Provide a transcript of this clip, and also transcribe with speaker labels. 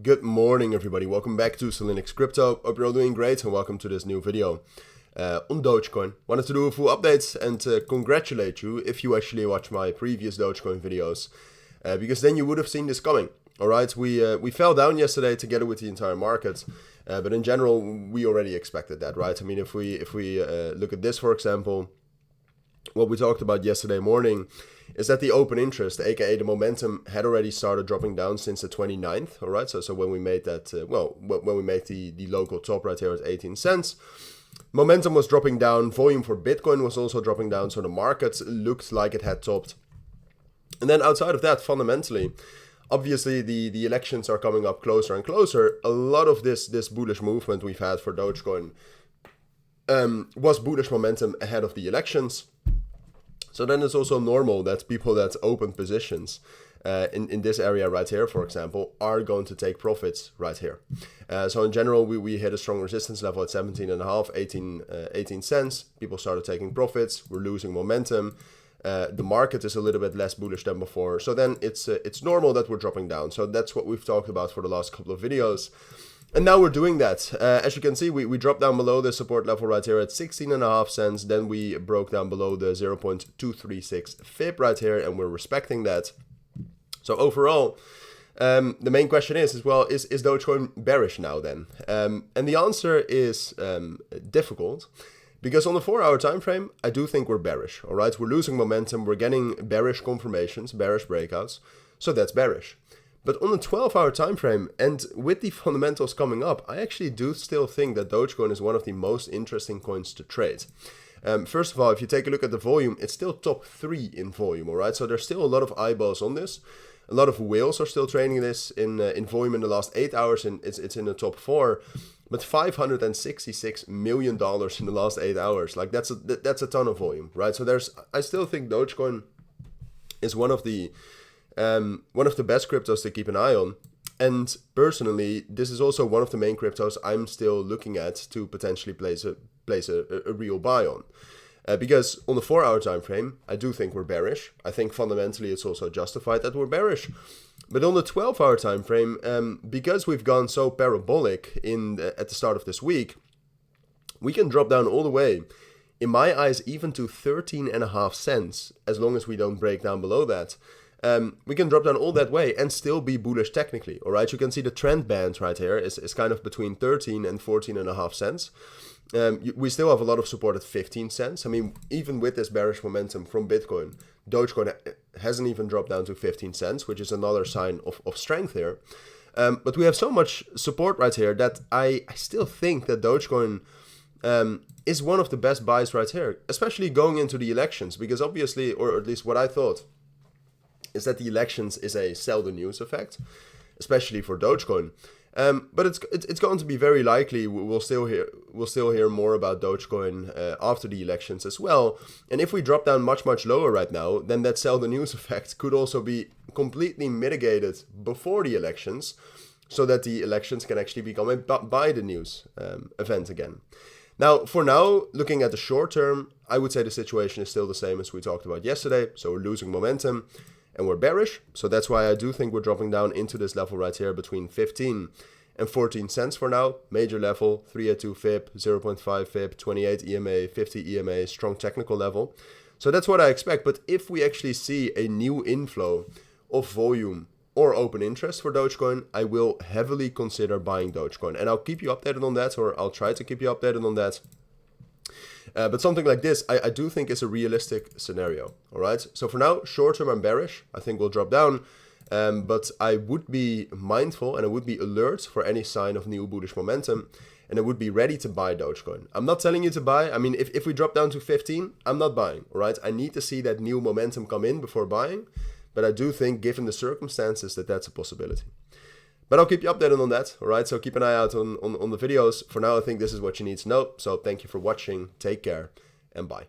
Speaker 1: Good morning, everybody. Welcome back to Cilinix Crypto. Hope you're all doing great and welcome to this new video on Dogecoin. Wanted to do a full update and congratulate you if you actually watched my previous Dogecoin videos, because then you would have seen this coming. All right, we fell down yesterday together with the entire market, but in general we already expected that, right? I mean, if we look at this, for example, what we talked about yesterday morning is that the open interest, aka the momentum, had already started dropping down since the 29th. All right, so when we made that, when we made the local top right here at 18 cents, momentum was dropping down. Volume for Bitcoin was also dropping down, so the market looked like it had topped. And then outside of that, fundamentally, obviously the elections are coming up closer and closer. A lot of this bullish movement we've had for Dogecoin was bullish momentum ahead of the elections. So then it's also normal that people that open positions in this area right here, for example, are going to take profits right here. So in general, we hit a strong resistance level at 17.5, 18 cents. People started taking profits. We're losing momentum. The market is a little bit less bullish than before. So then it's normal that we're dropping down. So that's what we've talked about for the last couple of videos. And now we're doing that. As you can see, we dropped down below the support level right here at 16.5 cents. Then we broke down below the 0.236 fib right here, and we're respecting that. So overall, the main question is Dogecoin bearish now then? And the answer is difficult, because on the 4-hour time frame, I do think we're bearish. All right, we're losing momentum. We're getting bearish confirmations, bearish breakouts. So that's bearish. But on the 12-hour time frame, and with the fundamentals coming up, I actually do still think that Dogecoin is one of the most interesting coins to trade. First of all, if you take a look at the volume, it's still top 3 in volume, all right? So there's still a lot of eyeballs on this. A lot of whales are still trading this in volume in the last 8 hours, and it's in the top 4. But $566 million in the last 8 hours, like that's a ton of volume, right? So I still think Dogecoin is one of the best cryptos to keep an eye on. And personally, this is also one of the main cryptos I'm still looking at to potentially place a real buy on. Because on the 4-hour time frame, I do think we're bearish. I think fundamentally it's also justified that we're bearish. But on the 12-hour time frame, because we've gone so parabolic at the start of this week, we can drop down all the way, in my eyes, even to 13.5 cents, as long as we don't break down below that. We can drop down all that way and still be bullish technically, all right? You can see the trend band right here is kind of between 13 and 14.5 cents. We still have a lot of support at 15 cents. I mean, even with this bearish momentum from Bitcoin, Dogecoin hasn't even dropped down to 15 cents, which is another sign of strength here. But we have so much support right here that I still think that Dogecoin is one of the best buys right here, especially going into the elections, because obviously, or at least what I thought, is that the elections is a sell the news effect, especially for Dogecoin. But it's going to be very likely we'll still hear more about Dogecoin after the elections as well. And if we drop down much lower right now, then that sell the news effect could also be completely mitigated before the elections, so that the elections can actually become a buy the news event again. Now, for now, looking at the short term, I would say the situation is still the same as we talked about yesterday. So we're losing momentum and we're bearish. So that's why I do think we're dropping down into this level right here between 15 and 14 cents for now. Major level, 382 fib, 0.5 fib, 28 EMA, 50 EMA, strong technical level. So that's what I expect. But if we actually see a new inflow of volume or open interest for Dogecoin, I will heavily consider buying Dogecoin. And I'll keep you updated on that, or I'll try to keep you updated on that. But something like this, I do think is a realistic scenario, all right? So for now, short term, I'm bearish. I think we'll drop down, but I would be mindful and I would be alert for any sign of new bullish momentum, and I would be ready to buy Dogecoin. I'm not telling you to buy. I mean, if we drop down to 15, I'm not buying, all right? I need to see that new momentum come in before buying, but I do think, given the circumstances, that that's a possibility. But I'll keep you updated on that, all right? So keep an eye out on the videos. For now, I think this is what you need to know. So thank you for watching. Take care and bye.